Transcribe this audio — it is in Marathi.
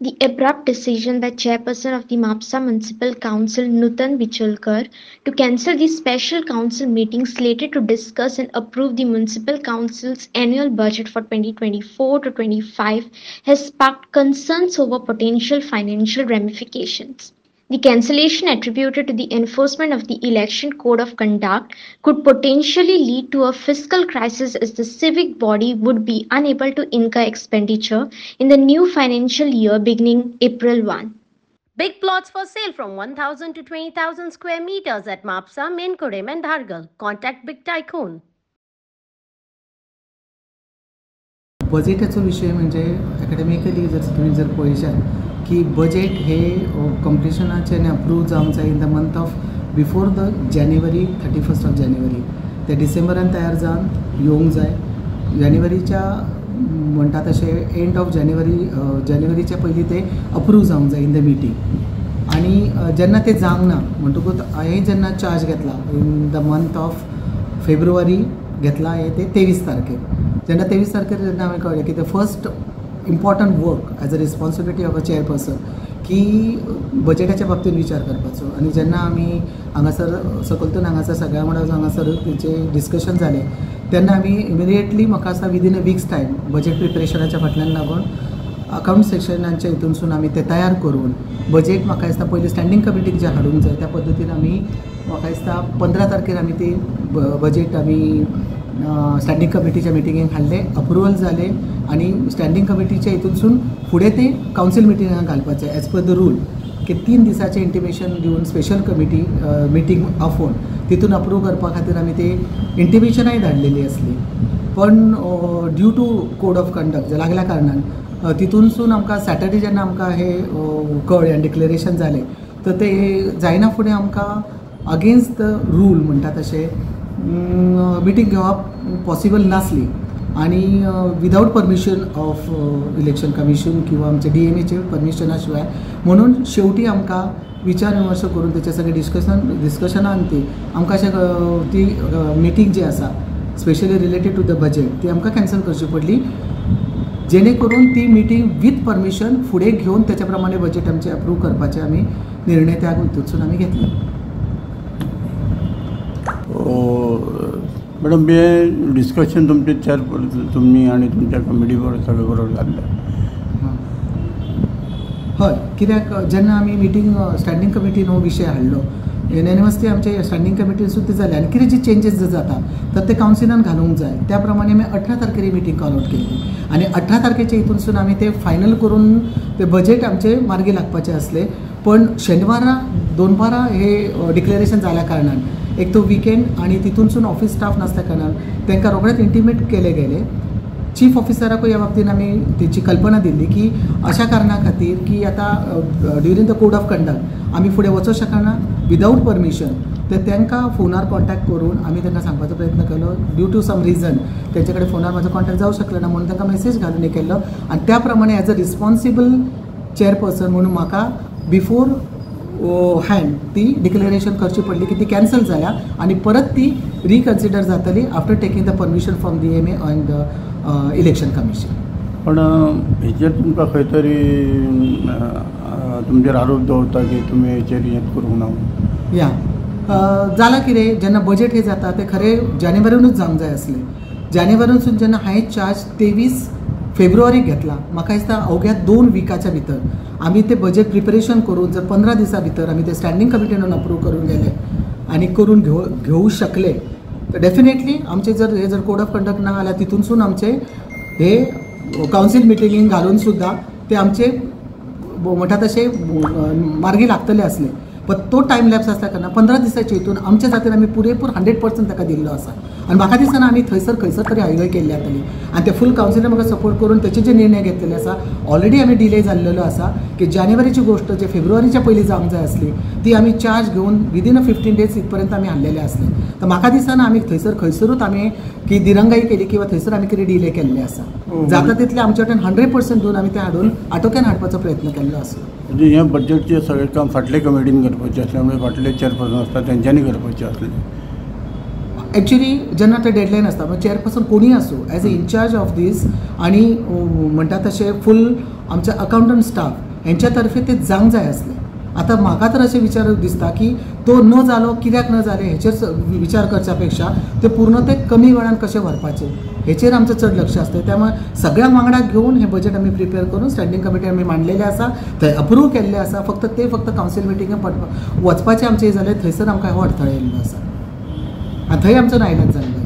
The abrupt decision by Chairperson of the MAPSA Municipal Council Nutan Bicholkar to cancel the special council meeting slated to discuss and approve the Municipal Council's annual budget for 2024 to 25 has sparked concerns over potential financial ramifications. The cancellation, attributed to the enforcement of the Election Code of Conduct, could potentially lead to a fiscal crisis as the civic body would be unable to incur expenditure in the new financial year beginning April 1. Big plots for sale from 1,000 to 20,000 square meters at Mapsa, Menkodem and Dhargal. Contact Big Tycoon. बजेटाचो विषय म्हणजे अकॅडमिकली तुम्ही जर पळयशात की बजेट हे कंप्लिशनाचे आनी अप्रूव जावंक जाय in the month of before the जानेवारी 31 ऑफ जानेवारी ते डिसेंबरान तयार जावन येवंक जाय. जानेवारीच्या म्हणटा तशें एंड ऑफ जानेवारीच्या पयलीं ते अप्रूव जावंक जाय इन द मिटींग. आनी जेन्ना ते जावंक ना म्हणटकूच हांवें जेन्ना चार्ज घेतला in the month of February घेतला हे ते 23 तारखेर. जेन्ना 23 तारखेर जेन्ना हांवें कळ्ळें की the first important work as a responsibility of a chairperson की बजेटाच्या बाबतींत विचार करपाचो. आनी जेन्ना आमी हांगासर सकलतून हांगासर सगळ्या वांगडा हांगासर तेंचें डिस्कशन जालें तेन्ना आमी इमिडिएटली म्हाका आसा विदीन अ वीक्स टायम बजेट प्रिपरेशनाच्या फाटल्यान लागून अकाउंट सेक्शनाच्या हितूनसून आमी ते तयार करून बजेट म्हाका दिसता पयलीं स्टँडींग कमिटीक जे हाडूंक जाय त्या पद्दतीन आमी म्हाका दिसता 15 तारखेर आमी ती बजेट आमी स्टँडींग कमिटीच्या मिटिंगेक हाडले, अप्रुवल जाले आनी स्टँडींग कमिटीच्या हितूनसून फुडें ते कावन्सील मिटिंगाक घालपाचें एज पर द रूल की 3 दिसाचें इंटिमेशन दिवन स्पेशल कमिटी मिटींग आफोवन तितून अप्रूव करपा खातीर आमी ते इंटिमेशनाय धाडलेली आसली. पण due to code of conduct लागल्या कारणान तितूनसून आमकां सॅटर्डे जेन्ना आमकां हे कळ्ळें आनी डिक्लेरेशन जालें तर ते जायना फुडें आमकां अगेन्स्ट द रूल म्हणटा तशें मिटींग घेवप पॉसिबल नासली. आनी without permission of election commission किंवा आमचे DMAचे परमिशना शिवाय म्हणून शेवटी आमकां विचार विमर्श करून तेचे सगळे डिस्कशनान ती आमकां अशें ती मिटींग जी आसा specially related to the budget ती आमकां कॅन्सल करची पडली, जेणे करून ती मिटींग विथ परमिशन फुडें घेवन तेच्या प्रमाणे बजेट आमचे अप्रूव करपाचे आमी निर्णय त्या हितूनसून आमी घेतले. मॅडम हे डिस्कशन तुमचे चॅर तुम्ही आणि तुमच्या कमिटी बरोबर सगळे बरोबर जाल्लें? हय, कित्याक जेन्ना आमी मिटींग स्टँडींग कमिटीन हो विशय हाडलो युनॅनिमसली आमचे स्टँडींग कमिटीन सुद्दां जाले आनी कितें जे चेंजीस जाता तर ते कावन्सिलान घालूंक जाय त्या प्रमाणे आमी 18 तारखेर ही मिटींग कॉल आउट केली आनी 18 तारखेच्या हितूनसून आमी ते फायनल करून ते बजेट आमचे मार्गी लागपाचे असले. पण शेनवारा 2 हे डिक्लेरेशन जाल्या कारणान एक तो विकेंड आणि तितूनसून ऑफिस स्टाफ नासल्या कारणान तांकां रोखडेंच इंटिमेट केले गेले. चीफ ऑफिसराकूय ह्या बाबतीन आमी तेची कल्पना दिल्ली की अशा कारणा खातीर की आतां during the code of conduct आमी फुडें वचूंक शकना विदावट परमिशन ते तांकां फोनार कॉन्टॅक्ट करून आमी तांकां सांगपाचो प्रयत्न केलो. ड्यू टू सम रिजन तेंचे कडेन फोनार म्हाजो कॉन्टॅक्ट जावंक शकलो ना म्हणून तांकां मेसेज घालून केल्लो आनी त्या प्रमाणे एज अ रिस्पॉन्सिबल चेअरपर्सन म्हणून म्हाका बिफोर हँड ती डिक्लेरेशन करची पडली की ती कॅन्सल जाल्या आणि परत ती रिकन्सिडर जातली after taking the permission from DMA and the election commission. पण हेचेर तुमकां खंय तरी तुमचेर आरोप दवरता की तुमी हेचेर हें करूंक ना? या जालां कितें जेन्ना बजेट हे जाता ते खरें जानेवारीनूच जावंक जाय आसलें. जानेवारीनसून जेन्ना हांवें चार्ज 23 फेब्रुवारीक घेतला म्हाका दिसता अवघ्या 2 विकाच्या भितर आमी ते बजेट प्रिपरेशन करून जर 15 दिसा भितर आमी ते स्टँडींग कमिटीन अप्रूव करून गेले आनी करून घेवू शकले तर डेफिनेटली आमचे जर कोड ऑफ कंडक्ट ना जाल्यार तितूनसून आमचे हे कावन्सील मिटिंगेक घालून सुद्दां ते आमचे म्हणटा तशे मार्गी लागतले असले. पण तो टायम लॅप्स असल्या कारणान 15 दिसाच्या हितून आमच्या जातीन आमी पुरेपूर 100% ताका दिल्लो आसा आनी म्हाका दिसना आमी खंयसर तरी हायवे केल्ली जातली आनी ते फूल कावन्सिलान म्हाका सपोर्ट करून तेचे जे निर्णय घेतलेले आसा ऑलरेडी आमी डिले जाल्लेलो आसा की जानेवारीची गोष्ट जे फेब्रुवारीच्या पयलीं जावंक जाय आसली ती आमी चार्ज घेवन विदीन अ 15 डेज इथपर्यंत आमी हाडलेले आसले. तर म्हाका दिसना आमी खंयसरूच आमी की दिरंगाई केली किंवा थंयसर आमी कितें डिले केल्ले आसा. जाता तितले आमचे कडेन 100% दिवन आमी ते हाडून आटोक्यान हाडपाचो प्रयत्न केल्लो आसा. म्हणजे ह्या बजेटचे सगळे काम फाटले कमिटीन करपाचे असल्यामुळे फाटले चेअरपर्सन आसता तेंच्यांनी करपाचे असले. एक्चुअली जेन्ना ते डेडलायन आसता मग चेअरपर्सन कोणी आसूं as a in-charge of these आणि म्हणटा तशें फूल आमचे अकाउंटंट स्टाफ हेंच्या तर्फे ते जावंक जाय आसलें. आतां म्हाका तर अशें विचार दिसता की तो न जालो कित्याक न जालें हेचेर विचार करच्या पेक्षा ते पूर्ण ते कमी वेळान कशें व्हरपाचें हेचेर आमचें चड लक्ष आसलें. त्यामुळे सगळ्यांक वांगडा घेवन हें बजेट आमी प्रिपेअर करून स्टँडींग कमिटी आमी मांडलेलें आसा, थंय अप्रूव केल्लें आसा. फक्त कावन्सील मिटिंगेक वचपाचें आमचें जालें, थंयसर आमकां हो अडथळो येयल्लो आसा आनी थंय आमचो नायलाज जाल्लो